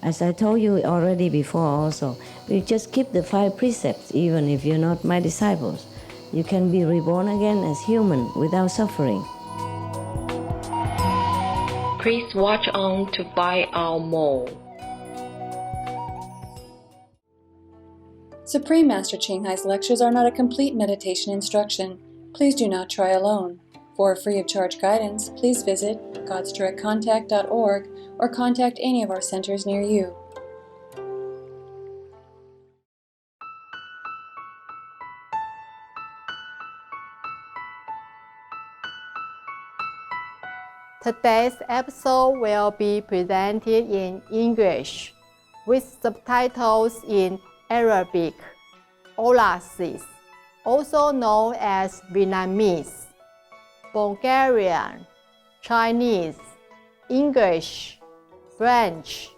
As I told you already before also, we just keep the 5 precepts even if you're not my disciples. You can be reborn again as human without suffering. Please watch on to find out more. Supreme Master Ching Hai's lectures are not a complete meditation instruction. Please do not try alone. For free of charge guidance, please visit godsdirectcontact.org or contact any of our centers near you. Today's episode will be presented in English with subtitles in Arabic, Aulacese, also known as Vietnamese, Bulgarian, Chinese, English, French,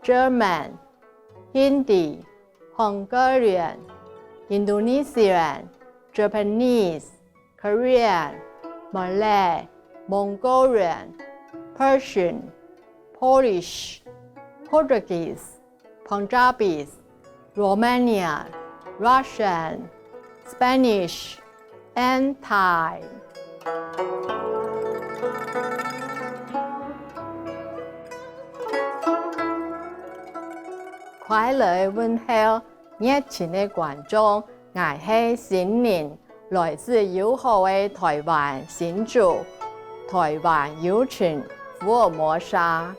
German, Hindi, Hungarian, Indonesian, Japanese, Korean, Malay, Mongolian, Persian, Polish, Portuguese, Punjabi, Romanian, Russian, Spanish, and Thai. Khoái lời vinh heo, nhiệt情的观众，我是新年来自友好的台湾新竹，台湾有情福尔摩沙。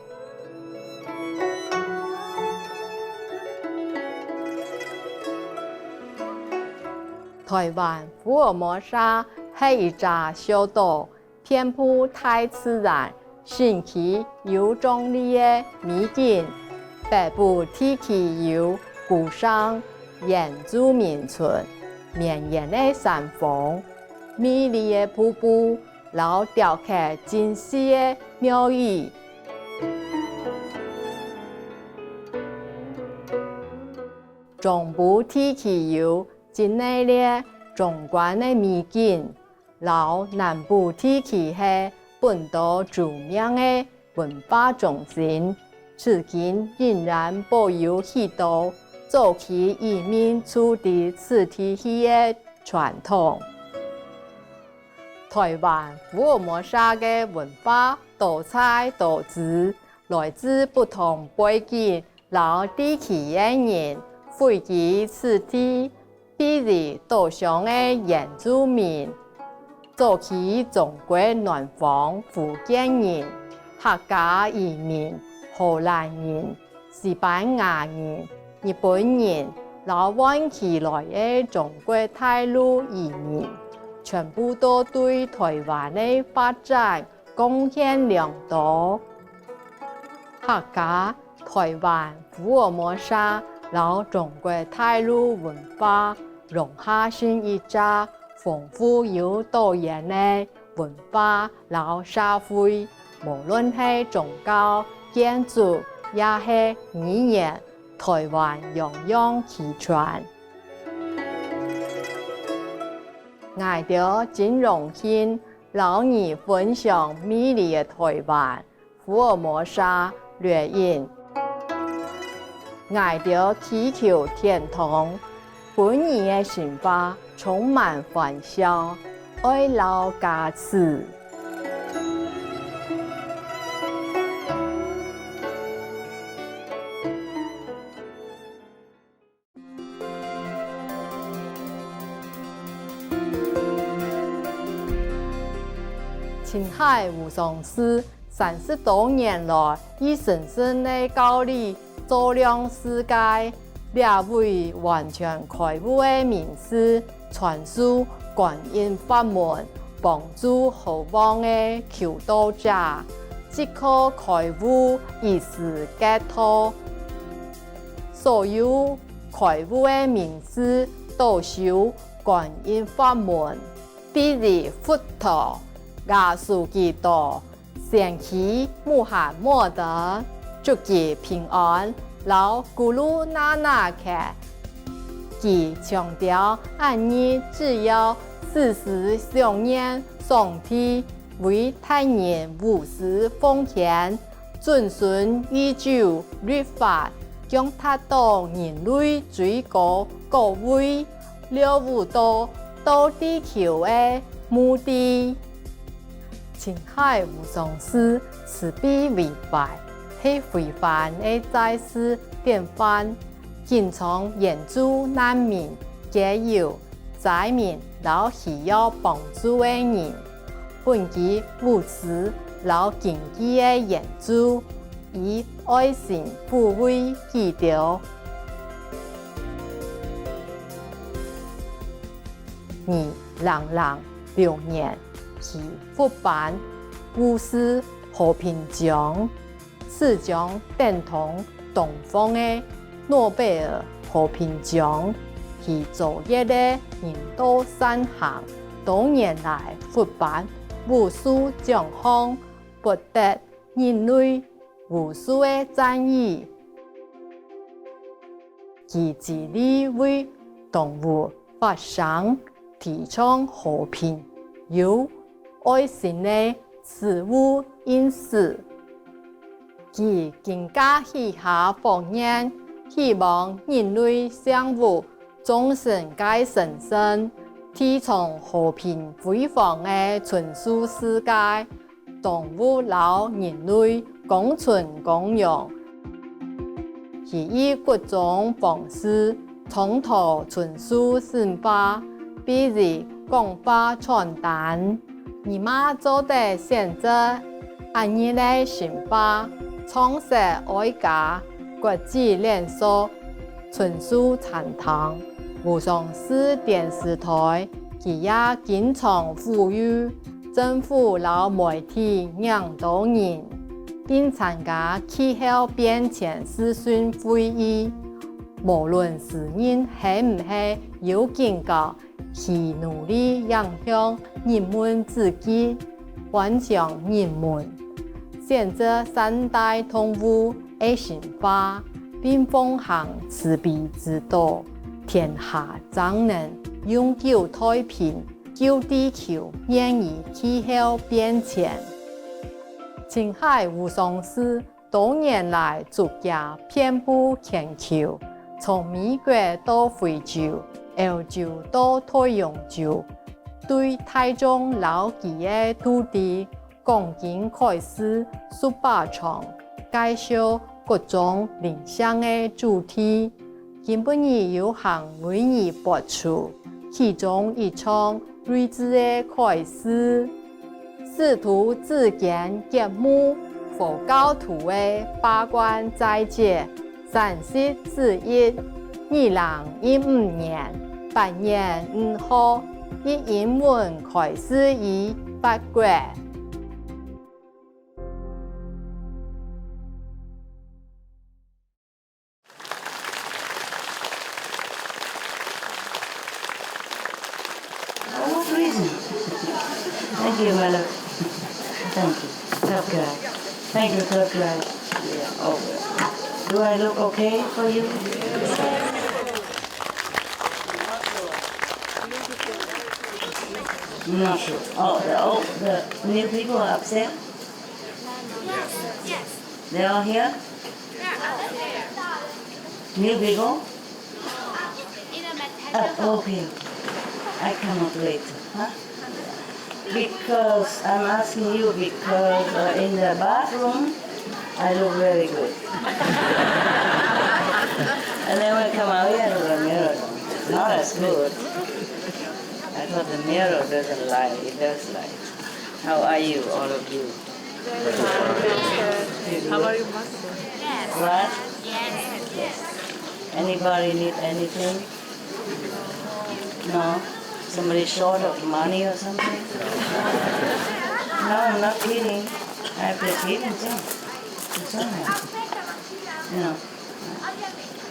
台湾福尔摩沙是一座小岛，遍布大自然、神奇又壮丽的美景。北部地区有古山、原住民村、绵延的山峰、美丽的瀑布、老雕刻精细的庙宇。中部地区有真内烈壮观的美景，老南部地区是本岛著名的文化中心。至今仍然保有许多早期移民处理此地区的传统。台湾福尔摩沙的文化多彩多姿，来自不同背景和地区的人汇集此地，比如岛上的原住民、早期中国南方福建人、客家移民。荷兰人、西班牙人、日本人、老湾起来的中国大陆移民，全部都对台湾的发展贡献良多。客家、台湾、福尔摩沙、老中国大陆文化融合成一个丰富又多元的文化老社会，无论是宗教。建筑也是语言，台湾样样齐全。我哋真荣幸，老你分享美丽的台湾福尔摩沙掠影。我哋祈求天堂，本年的生活充满欢笑，爱老加持。青海无上师30多年来，以神圣的教理照亮世界，列为完全开悟的名师，传授观音法门，帮助后方的求道者，即可开悟一时解脱。所有开悟的名师都修观音法门，比如佛陀。耶稣基督、圣祇穆罕默德、祝吉平安、老古鲁那纳克，其强调按日只要40想念上帝，为他人无私奉献，遵循依照律法，将达到人类最高高位了悟到地球的目的。青海无上师慈悲为怀，是非凡的在世典范，经常援助难民、皆有灾民和需要帮助的人，本其无私和经济的援助，以爱心抚慰祈祷。2006年，其复办故事和平奖，是将等同东方的诺贝尔和平奖。其卓越的人道善行，多年来复办无数奖项，博得人类无数的赞誉。其致力为动物发声，提倡和平、有爱心的事物饮食。其更加许下放言，希望人类相互众生皆神圣，提倡和平辉煌的纯素世界，动物和人类共存共荣。其以各种方式倡导纯素生活，比如广发传单。你妈做的选择，按你的想法，创设爱家国际连锁纯素餐堂。无上师电视台，其也经常呼吁政府和媒体让多人，并参加气候变迁视讯会议。无论是人是不是有警觉，其努力影响人们自己，影响人们选择善待动物的想法，并奉行慈悲之道。天下将能永久太平，救地球免于气候变迁。青海无上师多年来作家遍布全球，从美国到非洲、欧洲到太阳洲，对大众老其的土地讲经开示数百场，介绍各种灵性的主题。今本日有幸为你播出其中一场睿智的开示，试图自见节目佛教徒的八关斋戒，30/11/2015年8月5号，以英文开始于8月。Thank you, my love. Thank you. Top guy. Thank you, top guy. Yeah, okay. Do I look okay for you? Not sure. The new people are upstairs? Yes. They're all here? New people? In a material. Okay. I cannot wait. Huh? Because I'm asking you because in the bathroom I look very good. And then when I come out here to the mirror, not as good. I thought the mirror doesn't lie, it does lie. How are you, all of you? How are you, Master? Yes. What? Yes. Anybody need anything? No? Somebody short of money or something? No, I'm not kidding. I've been kidding too. It's all right. You know,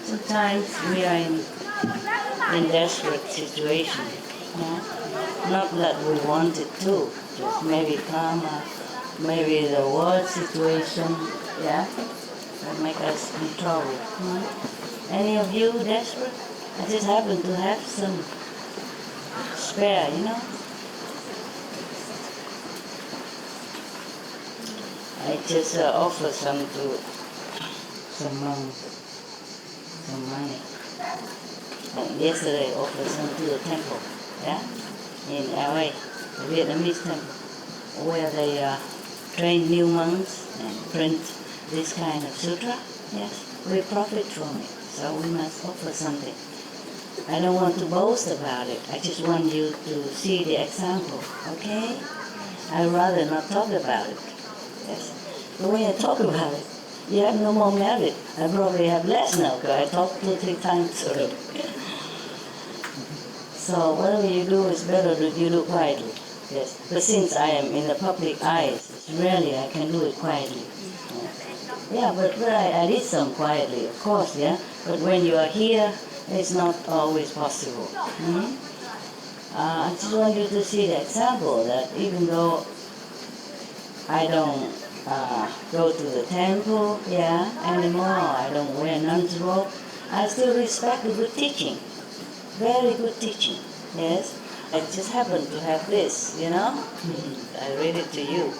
sometimes we are in desperate situation. Yeah? Not that we want it to, just maybe karma, maybe the world situation, yeah, that make us in trouble. Any of you desperate? I just happen to have some spare, you know. I just offer some to some monks, some money. And yesterday I offered some to the temple, yeah, in LA, the Vietnamese temple, where they train new monks and print this kind of sutra. Yes, we profit from it, so we must offer something. I don't want to boast about it. I just want you to see the example, okay? I'd rather not talk about it. Yes. But when I talk about it, you have no more merit. I probably have less now because I talk 2-3 times already. So whatever you do is better that you do quietly. Yes. But since I am in the public eyes, it's rarely I can do it quietly. Yeah, but I did some quietly, of course, yeah. But when you are here, it's not always possible. I just want you to see the example that even though I don't go to the temple, yeah, anymore, I don't wear nun's robe, I still respect the good teaching. Very good teaching, yes. I just happen to have this, you know. I read it to you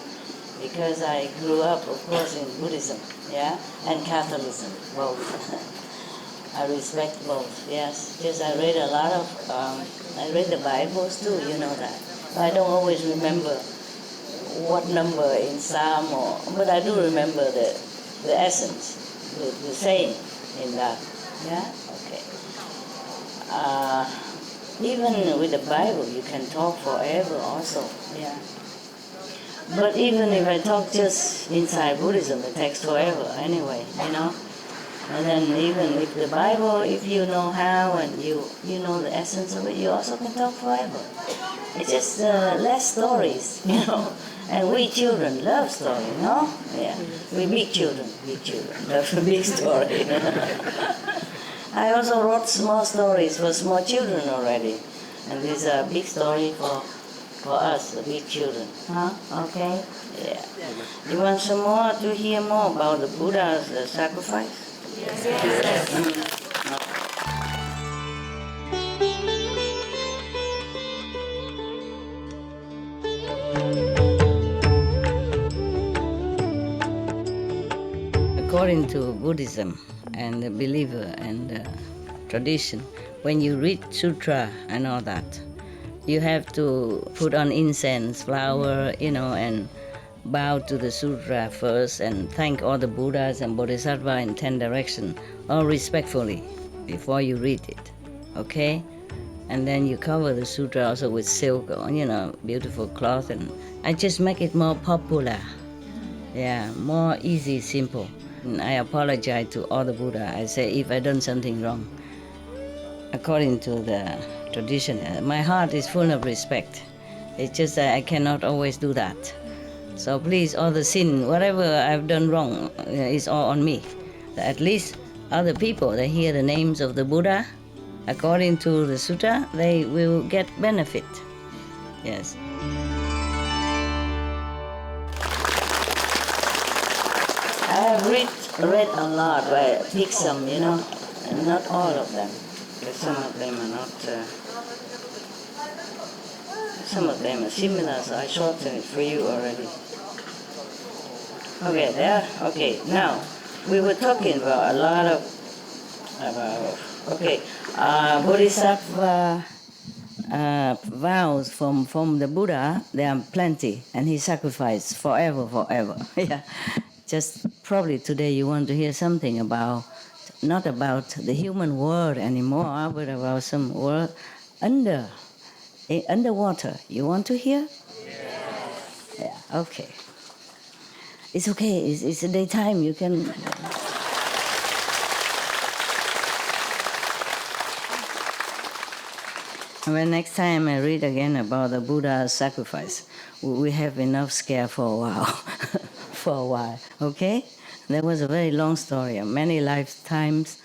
because I grew up, of course, in Buddhism, yeah, and Catholicism, both. I respect both, yes. Because I read a lot of, I read the Bibles too, you know that. I don't always remember what number in Psalm, but I do remember the essence, the saying in that. Yeah? Okay. Even with the Bible, you can talk forever also. Yeah. But even if I talk just inside Buddhism, it takes forever anyway, you know. And then even with the Bible, if you know how and you know the essence of it, you also can talk forever. It's just less stories, you know. And we children love story, no? Yeah. We big children love a big story. I also wrote small stories for small children already. And these are big story for us, the big children. Huh? Okay? Yeah. You want some more to hear more about the Buddha's sacrifice? According to Buddhism and the believer and the tradition, when you read sutra and all that, you have to put on incense, flower, you know, and bow to the sutra first and thank all the Buddhas and Bodhisattvas in 10 directions, all respectfully, before you read it, okay? And then you cover the sutra also with silk, or, you know, beautiful cloth, and I just make it more popular. Yeah, more easy, simple. And I apologize to all the Buddha. I say if I done something wrong, according to the tradition, my heart is full of respect. It's just that I cannot always do that. So please, all the sin, whatever I've done wrong, is all on me. At least other people, they hear the names of the Buddha, according to the sutta, they will get benefit. Yes. I have read a lot, but I pick some, you know, and not all of them. Because some of them are not, some of them are similar, so I shortened it for you already. Okay, there. Okay, now we were talking about a lot of Bodhisattva vows from the Buddha. There are plenty, and he sacrificed forever. Yeah, just probably today you want to hear something about not about the human world anymore, but about some world underwater. You want to hear? Yeah. Okay. It's okay. It's a daytime. You can. When next time I read again about the Buddha's sacrifice, we have enough scare for a while. For a while, okay? There was a very long story, many lifetimes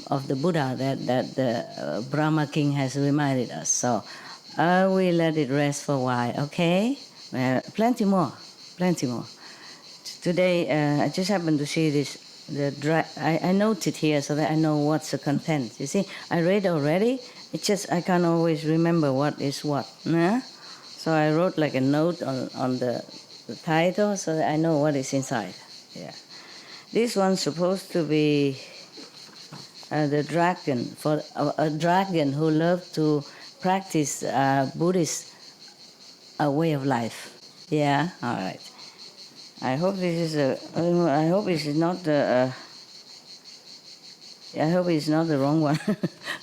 of the Buddha that the Brahma king has reminded us. So I will let it rest for a while, okay? Plenty more. Today, I just happened to see this. I noted here so that I know what's the content. You see, I read already. It's just I can't always remember what is what. Nah? So I wrote like a note on the the title so that I know what is inside. Yeah. This one's supposed to be the dragon, for a dragon who loved to practice Buddhist way of life. Yeah, all right. I hope this is I hope it is not the. I hope it's not the wrong one.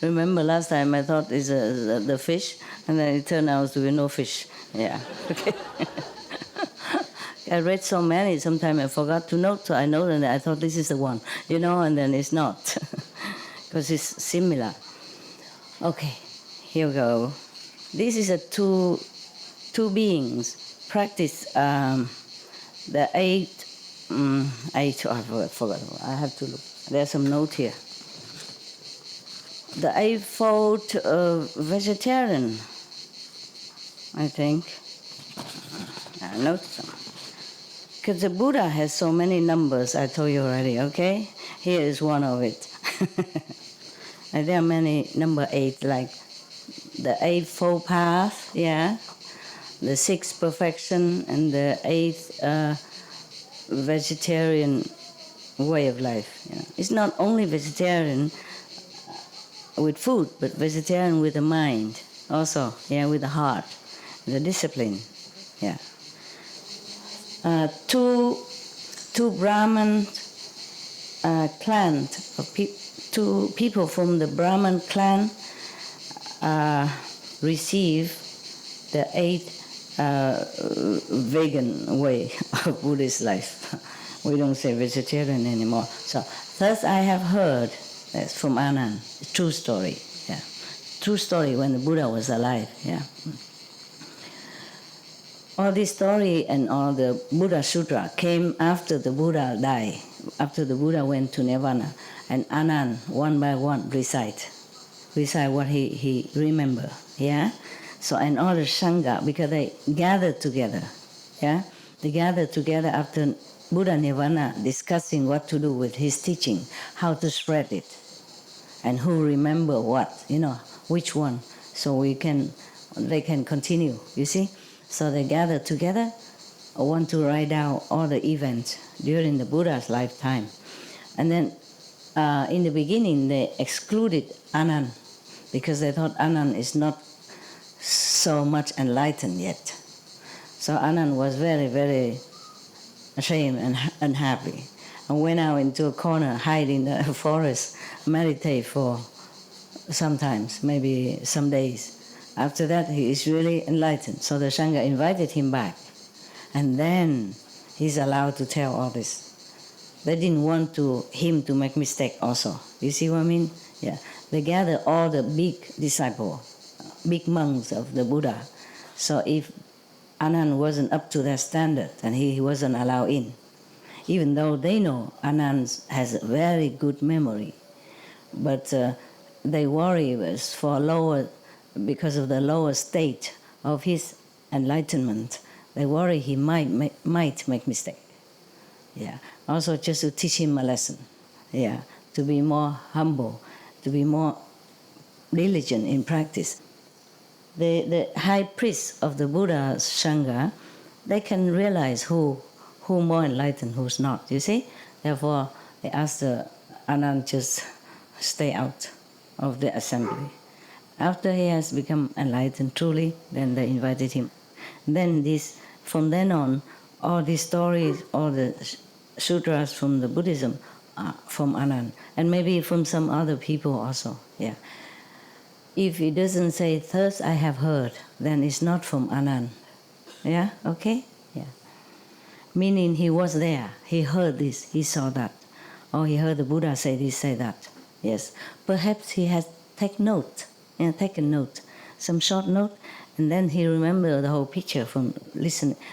Remember last time I thought it's the fish, and then it turned out to be no fish. Yeah. Okay. I read so many, sometimes I forgot to note, so I know that I thought this is the one, and then it's not, because it's similar. Okay, here we go. This is a two beings practice the eight, I forgot, I have to look. There's some note here. The eightfold vegetarian, I think. I note some. Because the Buddha has so many numbers, I told you already, okay? Here is one of it. And there are many, number 8, like the eightfold path, yeah? The sixth perfection and the eighth vegetarian way of life. Yeah. It's not only vegetarian with food, but vegetarian with the mind also, yeah, with the heart, the discipline, yeah. Two Brahman clan, two people from the Brahman clan receive the 8 vegan way of Buddhist life. We don't say vegetarian anymore. So, thus I have heard, that's from Anand, true story, yeah. True story when the Buddha was alive, yeah. All this story and all the Buddha Sutra came after the Buddha died, after the Buddha went to Nirvana, and Anand, one by one, recite what he remember, yeah? So, and all the Sangha, because they gathered together, yeah? They gathered together after Buddha Nirvana, discussing what to do with his teaching, how to spread it, and who remember what, which one, so they can continue, you see? So they gathered together, want to write down all the events during the Buddha's lifetime. And then in the beginning, they excluded Anand because they thought Anand is not so much enlightened yet. So Anand was very, very ashamed and unhappy and went out into a corner, hide in the forest, meditate for sometimes, maybe some days. After that, he is really enlightened. So the Sangha invited him back. And then he's allowed to tell all this. They didn't want him to make mistake also. You see what I mean? Yeah. They gathered all the big disciples, big monks of the Buddha. So if Anand wasn't up to their standard, then he wasn't allowed in. Even though they know Anand has a very good memory. But they worry because of the lower state of his enlightenment, they worry he might make mistake. Yeah. Also just to teach him a lesson. Yeah. To be more humble, to be more diligent in practice. The high priest of the Buddha's Sangha, they can realize who more enlightened, who's not, you see? Therefore, they asked Anand just stay out of the assembly. After he has become enlightened truly, then they invited him. Then from then on, all these stories, all the sutras from the Buddhism are from Anand, and maybe from some other people also. Yeah. If he doesn't say, "Thus I have heard," then it's not from Anand. Yeah. Okay. Yeah. Meaning he was there, he heard this, he saw that, or he heard the Buddha say this, say that. Yes. Perhaps he has taken note, some short note, and then he remembered the whole picture from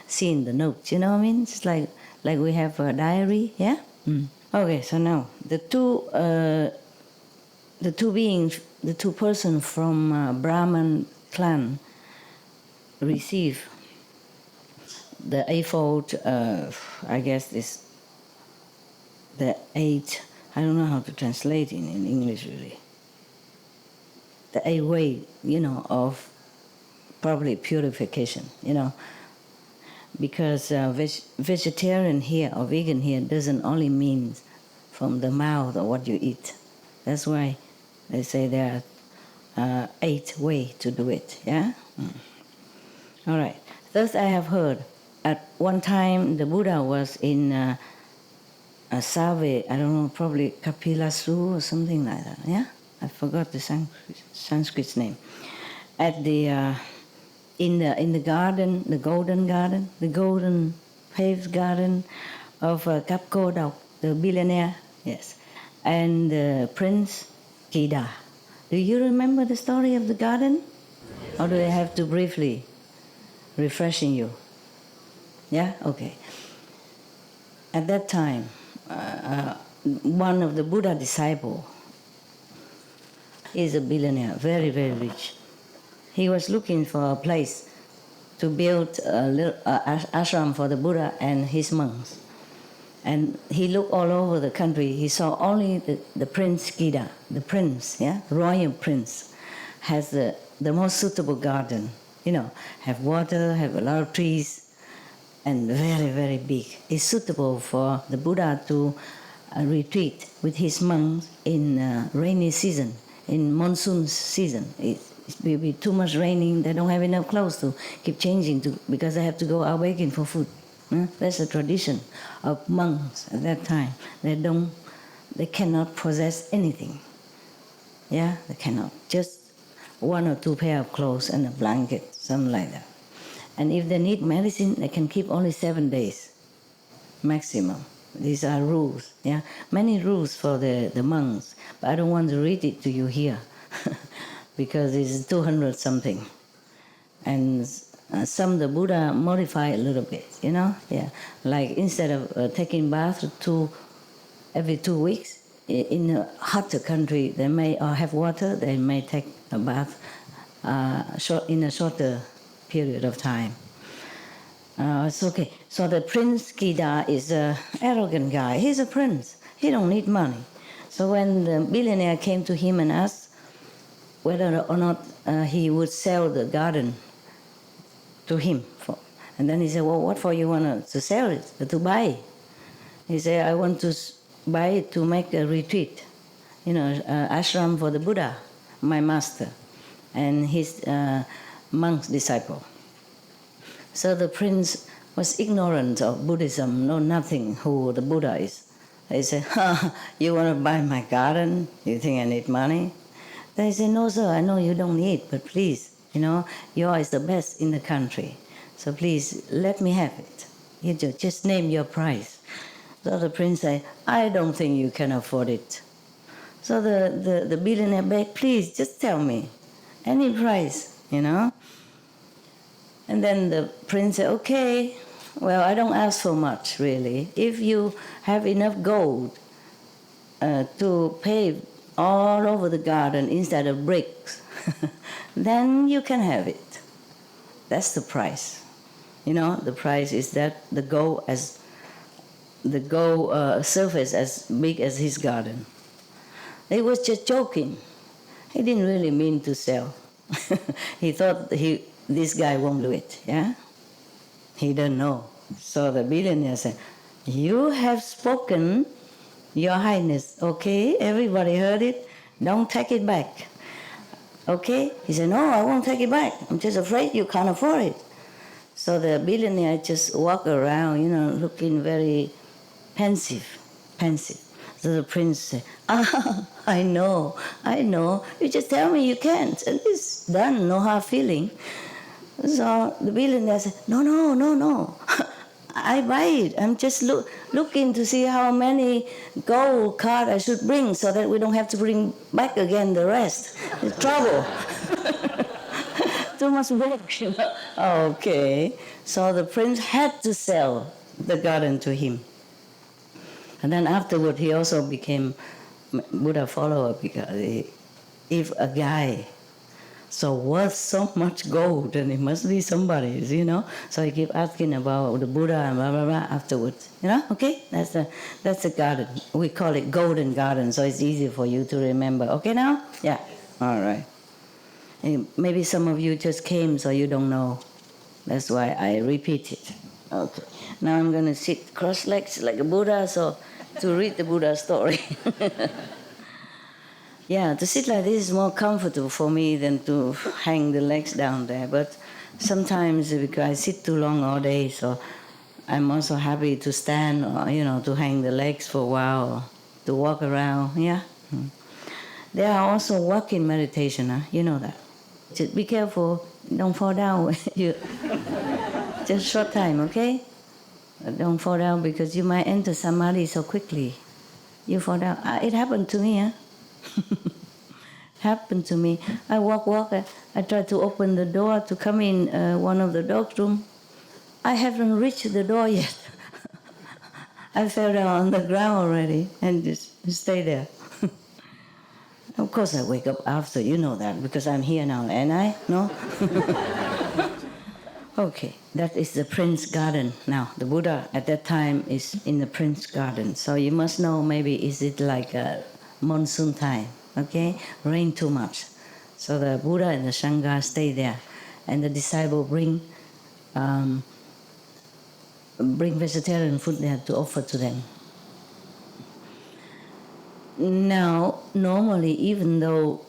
seeing the notes. You know what I mean? It's like we have a diary, yeah? Okay, so now the two persons from Brahman clan receive the eightfold, I guess the 8, I don't know how to translate it in English really. The 8 way, of probably purification, because vegetarian here or vegan here doesn't only mean from the mouth or what you eat. That's why they say there are 8 ways to do it. Yeah. All right. Thus, I have heard at one time the Buddha was in Save, I don't know, probably Kapilasu or something like that. Yeah, I forgot the Sanskrit name. At the in the garden, the golden paved garden of Kapko Dok, the billionaire, yes, and Prince Kida. Do you remember the story of the garden, or do I have to briefly refreshing you? Yeah, okay. At that time, one of the Buddha disciples is a billionaire, very, very rich. He was looking for a place to build a little ashram for the Buddha and his monks. And he looked all over the country. He saw only the Prince Kida, the prince, yeah, royal prince, has the most suitable garden. You know, have water, have a lot of trees, and very, very big. It's suitable for the Buddha to retreat with his monks in rainy season, in monsoon season. It will be too much raining, they don't have enough clothes to keep changing because they have to go out begging for food. That's the tradition of monks at that time. They cannot possess anything. Yeah, they cannot. Just 1 or 2 pair of clothes and a blanket, something like that. And if they need medicine, they can keep only 7 days maximum. These are rules. Yeah, many rules for the monks, but I don't want to read it to you here because it's 200 something, and some the Buddha modify a little bit. You know, yeah, like instead of taking bath every 2 weeks in a hotter country, they may have water. They may take a bath in a shorter period of time. It's okay. So the Prince Kida is an arrogant guy. He's a prince. He don't need money. So when the billionaire came to him and asked whether or not he would sell the garden to him, and then he said, "Well, what for you want to sell it? To buy?" He said, "I want to buy it to make a retreat, ashram for the Buddha, my master, and his monk's disciple." So the prince was ignorant of Buddhism, know nothing who the Buddha is. He said, "You want to buy my garden? You think I need money?" They said, "No, sir, I know you don't need, but please, yours is the best in the country. So please, let me have it. You just name your price." So the prince said, "I don't think you can afford it." So the billionaire begged, "Please, just tell me, any price, And then the prince said, "Okay, well, I don't ask for much, really. If you have enough gold to pave all over the garden instead of bricks, then you can have it. That's the price. The price is that the gold surface as big as his garden." He was just joking. He didn't really mean to sell. He thought this guy won't do it, yeah? He don't know. So the billionaire said, "You have spoken, Your Highness, okay? Everybody heard it. Don't take it back, okay?" He said, "No, I won't take it back. I'm just afraid you can't afford it." So the billionaire just walked around, looking very pensive. So the prince said, I know. You just tell me you can't. And it's done, no hard feeling." So the billionaire said, No. I buy it. I'm just looking to see how many gold cards I should bring so that we don't have to bring back again the rest. It's trouble. Too much work, Okay. So the prince had to sell the garden to him. And then afterward, he also became Buddha follower because if a guy so worth so much gold, then it must be somebody's, So he keep asking about the Buddha and blah, blah, blah afterwards, Okay, that's the garden. We call it Golden Garden, so it's easy for you to remember. Okay now? Yeah. All right. And maybe some of you just came, so you don't know. That's why I repeat it. Okay. Now I'm going to sit cross legs like a Buddha, so to read the Buddha story. Yeah, to sit like this is more comfortable for me than to hang the legs down there. But sometimes because I sit too long all day, so I'm also happy to stand or, to hang the legs for a while, or to walk around, yeah. There are also walking meditation, you know that. Just be careful, don't fall down. Just short time, okay? Don't fall down because you might enter samadhi so quickly. You fall down. It happened to me, Happened to me. I walk. I try to open the door to come in one of the dog's room. I haven't reached the door yet. I fell down on the ground already and just stay there. Of course I wake up after, you know that, because I'm here now, and I? No? Okay, that is the Prince Garden. Now, the Buddha at that time is in the Prince Garden. So you must know, maybe is it like a monsoon time, okay? Rain too much. So the Buddha and the Sangha stay there. And the disciple bring vegetarian food there to offer to them. Now, normally, even though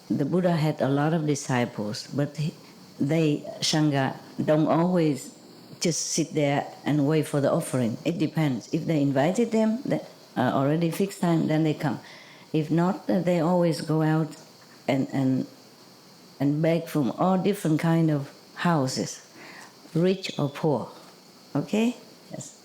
the Buddha had a lot of disciples, but they, Sangha, don't always just sit there and wait for the offering. It depends. If they invited them, that already fixed time, then they come. If not, they always go out and beg from all different kind of houses, rich or poor. Okay? Yes.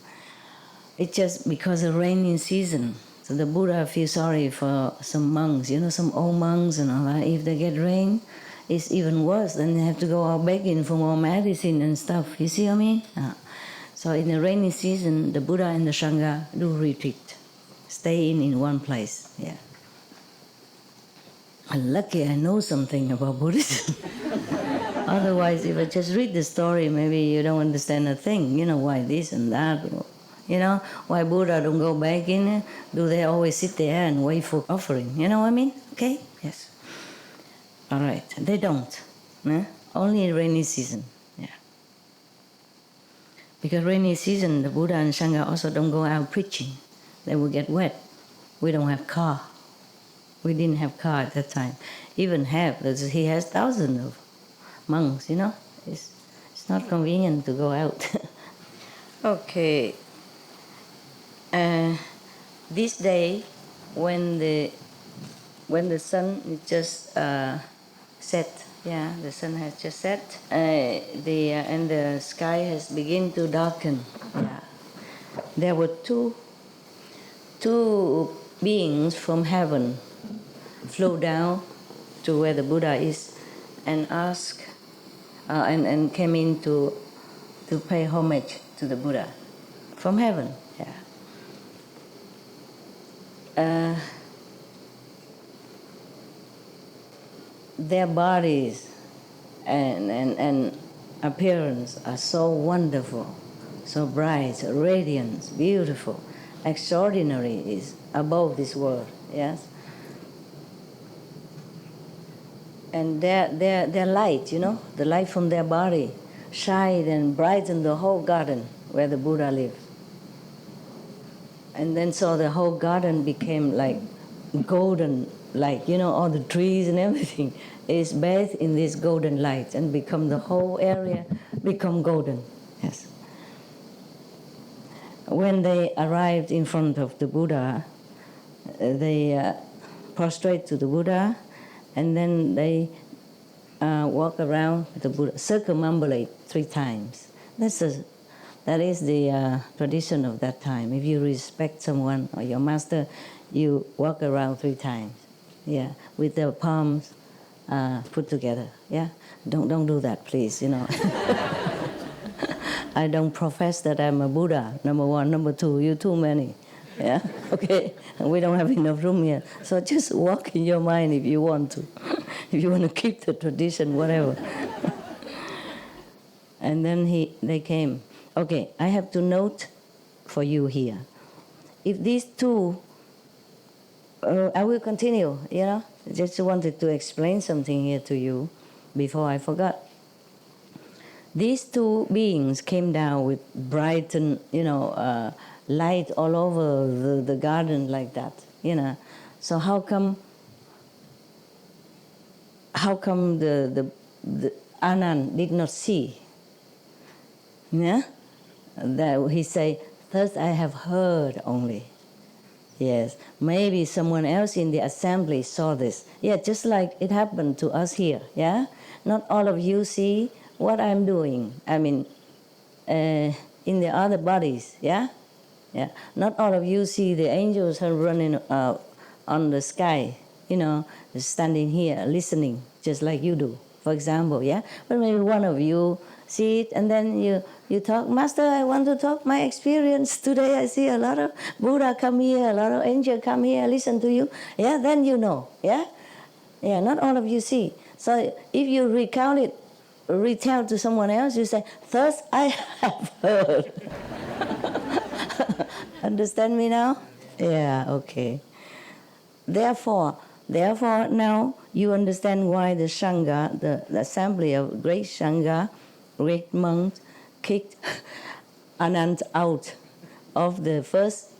It's just because of rainy season. So the Buddha feels sorry for some monks, some old monks and all that. If they get rain, it's even worse. Then they have to go out begging for more medicine and stuff. You see what I mean? So in the rainy season, the Buddha and the Sangha do retreat, stay in one place. Yeah. I'm lucky I know something about Buddhism. Otherwise, if I just read the story, maybe you don't understand a thing. Why this and that. Why Buddha don't go back in? Do they always sit there and wait for offering? You know what I mean? Okay? Yes. All right. They don't. Only in rainy season. Yeah. Because rainy season, the Buddha and Sangha also don't go out preaching. They will get wet. We don't have car. We didn't have car at that time. Even he has thousands of monks, It's not convenient to go out. Okay. This day, when the sun is just set, the sun has just set, and the sky has begun to darken. Yeah. There were two beings from heaven flew down to where the Buddha is and asked and came in to pay homage to the Buddha from heaven. Their bodies and appearance are so wonderful, so bright, radiant, beautiful, extraordinary, is above this world. Yes. And their light, the light from their body, shine and brighten the whole garden where the Buddha lived. And then so the whole garden became like golden light, all the trees and everything is bathed in this golden light and become the whole area become golden. Yes. When they arrived in front of the Buddha, they prostrate to the Buddha, and then they walk around the Buddha, circumambulate 3 times. That is the tradition of that time. If you respect someone or your master, you walk around 3 times. Yeah, with the palms put together. Yeah, don't do that, please. I don't profess that I'm a Buddha. Number 1, number 2, you're too many. Yeah, okay. And we don't have enough room here. So just walk in your mind if you want to. If you want to keep the tradition, whatever. And then they came. Okay, I have to note for you here. If these two, I will continue, Just wanted to explain something here to you before I forgot. these two beings came down with bright and light all over the garden like that. So how come the Anand did not see? Yeah, that he say, "Thus I have heard only." Yes, maybe someone else in the assembly saw this. Yeah, just like it happened to us here. Yeah, not all of you see what I'm doing. I mean, in the other bodies. Yeah, yeah. Not all of you see the angels are running on the sky. Standing here listening, just like you do. For example, yeah. But maybe one of you see it, and then you talk, Master, I want to talk my experience today. I see a lot of Buddha come here, a lot of angels come here, listen to you. Yeah, then you know. Yeah, yeah. Not all of you see. So if you retell to someone else, you say, "Thus I have heard." Understand me now? Yeah. Okay. Therefore, now you understand why the Sangha, the assembly of great Sangha, great monks, kicked Anand out of the first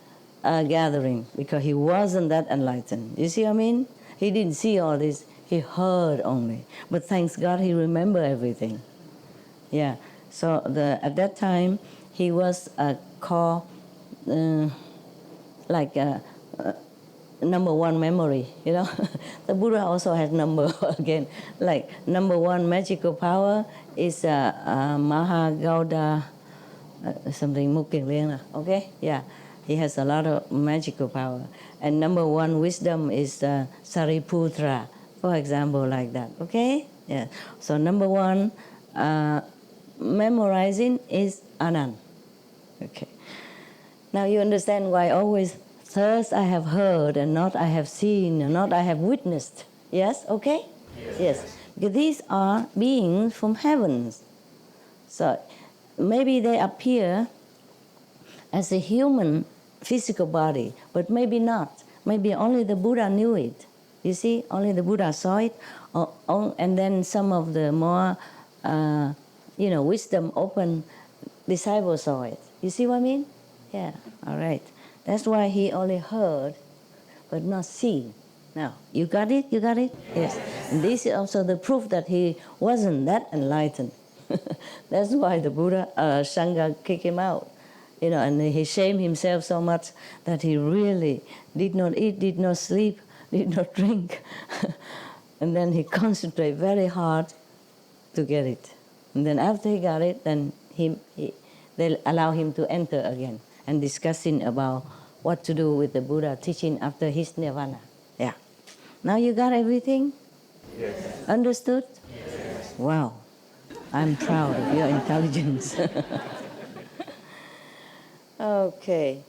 gathering because he wasn't that enlightened. You see what I mean? He didn't see all this. He heard only. But thanks God, he remembered everything. Yeah. So at that time, he was called like number one memory. The Buddha also has number again. Like number one magical power is Mahagauda something Mukking Liang. Okay, yeah. He has a lot of magical power. And number one wisdom is Sariputra, for example, like that. Okay? Yeah. So number one memorizing is Anand. Okay. Now you understand why always, thus I have heard and not I have seen and not I have witnessed. Yes? Okay? Yes. Because these are beings from heavens. So maybe they appear as a human physical body, but maybe not. Maybe only the Buddha knew it. You see, only the Buddha saw it, and then some of the more, wisdom open disciples saw it. You see what I mean? Yeah, all right. That's why he only heard, but not seen. Now, you got it? You got it? Yes. And this is also the proof that he wasn't that enlightened. That's why the Buddha, Sangha kicked him out. And he shamed himself so much that he really did not eat, did not sleep, did not drink. And then he concentrated very hard to get it. And then after he got it, then they allow him to enter again and discussing about what to do with the Buddha teaching after his nirvana. Yeah. Now you got everything? Yes. Understood? Yes. Wow. I'm proud of your intelligence. Okay.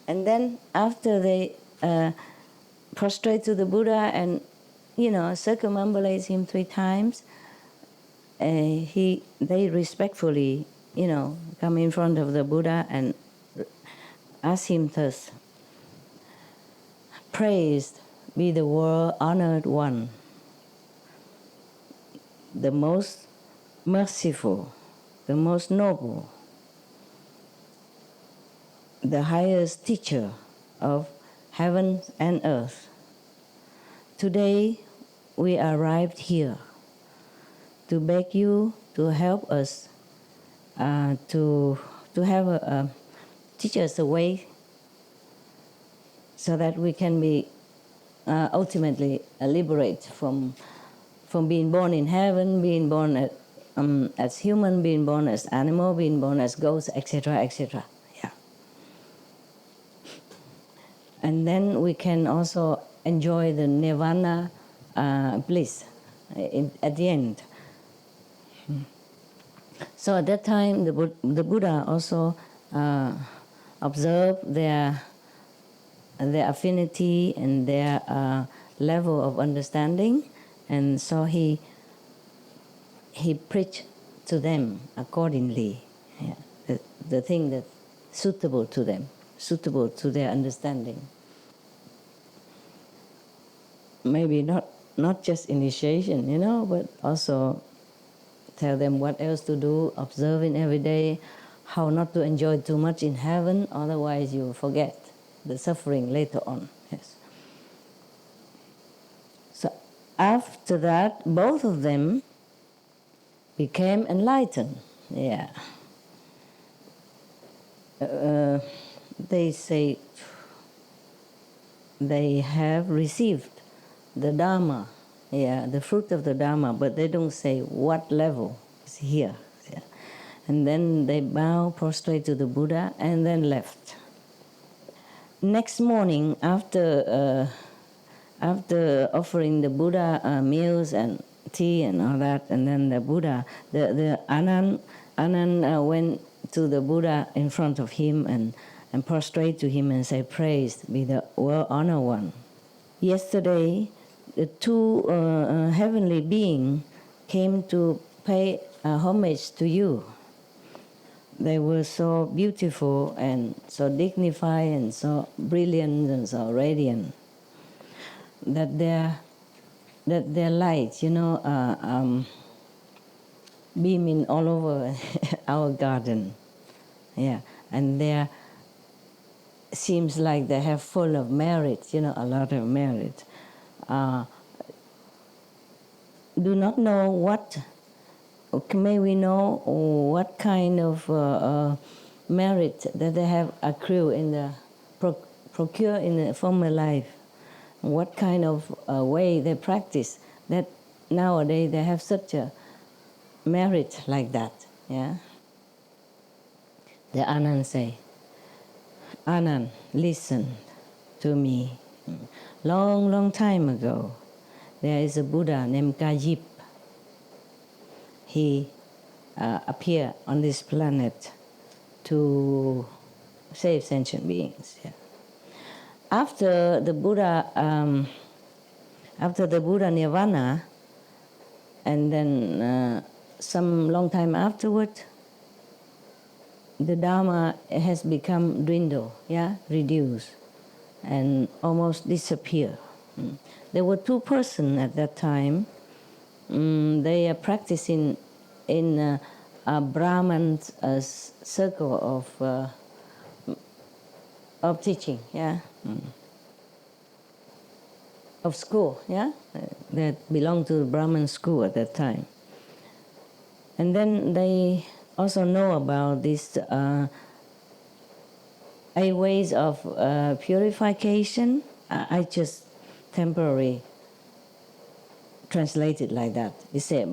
And then after they prostrate to the Buddha and, circumambulate him 3 times, they respectfully, come in front of the Buddha and ask him thus, "Praised be the world honored one, the most merciful, the most noble, the highest teacher of heaven and earth. Today we arrived here to beg you to help us to have teach us the way so that we can be ultimately liberate from being born in heaven, being born as human, being born as animal, being born as ghost, etc., etc." Yeah. And then we can also enjoy the nirvana bliss at the end. So at that time, the Buddha also observed their affinity and their level of understanding, and so he preached to them accordingly, the thing that's suitable to them, suitable to their understanding. Maybe not just initiation, but also tell them what else to do, observing every day, how not to enjoy too much in heaven, otherwise you will forget the suffering later on. Yes. So after that, both of them became enlightened. Yeah. They say they have received the Dharma, yeah, the fruit of the Dharma, but they don't say what level is here. Yeah. And then they bow, prostrate to the Buddha, and then left. Next morning, after offering the Buddha meals and tea and all that, and then the Buddha, the Anand went to the Buddha in front of him and prostrate to him and say, "Praised be the well-honored one. Yesterday, the two heavenly beings came to pay homage to you. They were so beautiful and so dignified and so brilliant and so radiant that their light, beaming all over our garden. Yeah, and there seems like they have full of merit, a lot of merit. Do not know what. May we know what kind of merit that they have accrued in the procure in the former life, what kind of way they practice that nowadays they have such a merit like that. Yeah. The Anand say, "Anand, listen to me. Long time ago, there is a Buddha named Kajip. He appeared on this planet to save sentient beings. Yeah. After the Buddha Nirvana, and then some long time afterward, the Dharma has become dwindled, reduced, and almost disappear. There were two persons at that time. They are practicing in a Brahman circle of teaching, of school, that belonged to the Brahman school at that time. And then they also know about these 8 ways of purification. I just temporarily translate it like that. It said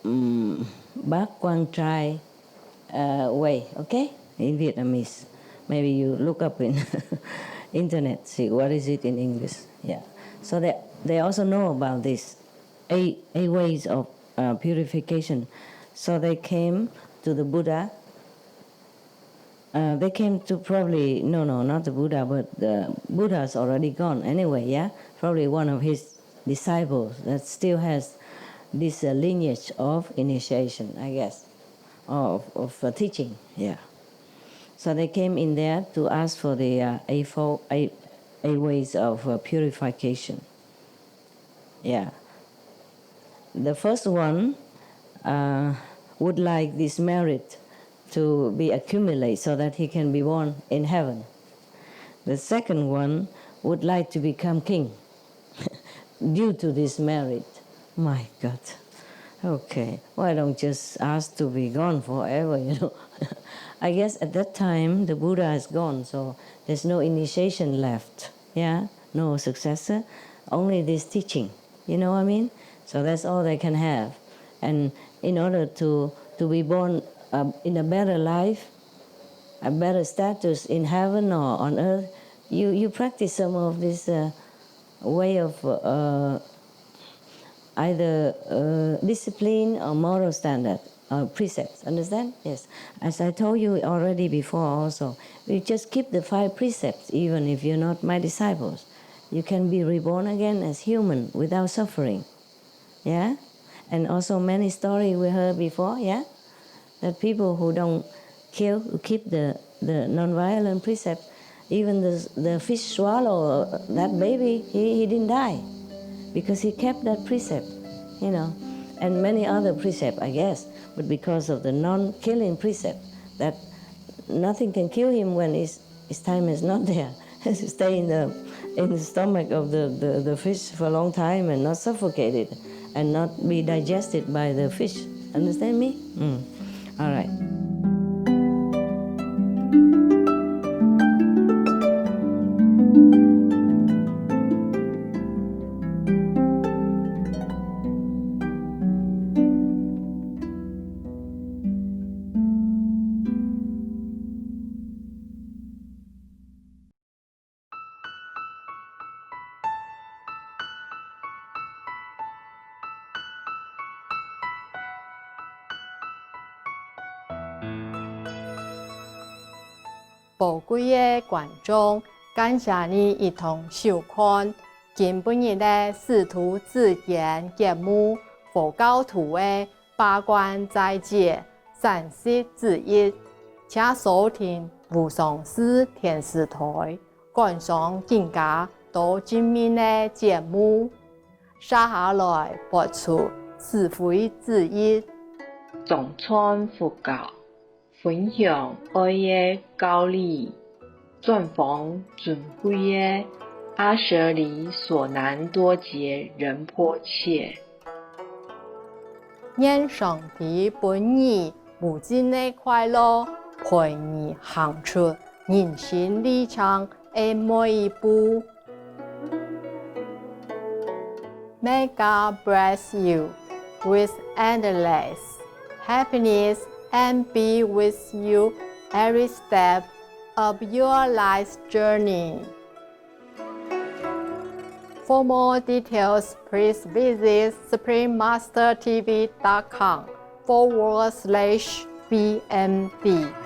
Bác Quang Trai way, okay? In Vietnamese. Maybe you look up in internet, see what is it in English. Yeah. So they also know about this 8 ways of purification. So they came to the Buddha. They came to probably, no, not the Buddha, but the Buddha's already gone anyway, probably one of his disciples that still has this lineage of initiation, I guess, of teaching, So they came in there to ask for the 8 ways of purification. Yeah. The first one would like this merit to be accumulated so that he can be born in heaven. The second one would like to become king due to this merit. My God. Okay, why don't just ask to be gone forever, I guess at that time the Buddha is gone, so there's no initiation left, no successor, only this teaching, you know what I mean? So that's all they can have. And in order to be born in a better life, a better status in heaven or on earth, you practice some of this way of either discipline or moral standard, precepts, understand? Yes. As I told you already before also, we just keep the 5 precepts even if you're not my disciples. You can be reborn again as human without suffering. Yeah? And also many stories we heard before, that people who don't kill, who keep the non-violent precept, even the fish swallow that baby, he didn't die because he kept that precept, and many other precepts, I guess, but because of the non-killing precept, that nothing can kill him when his time is not there. Stay in the stomach of the fish for a long time and not suffocated and not be digested by the fish. Understand me? All right.宝贵的观众，感谢你一同收看今本日的师徒之间节目《佛教徒的八关斋戒三十之一》，请收听无上师电视台观赏更加多精美的节目。接下来播出智慧之一，总传佛教，分享爱的教理，专访尊贵的阿舍利所难多杰仁波切。愿上帝本你无尽的快乐，陪你行出人生里程的每一步。May God bless you with endless happiness and be with you every step of your life's journey. For more details, please visit suprememastertv.com/BMD.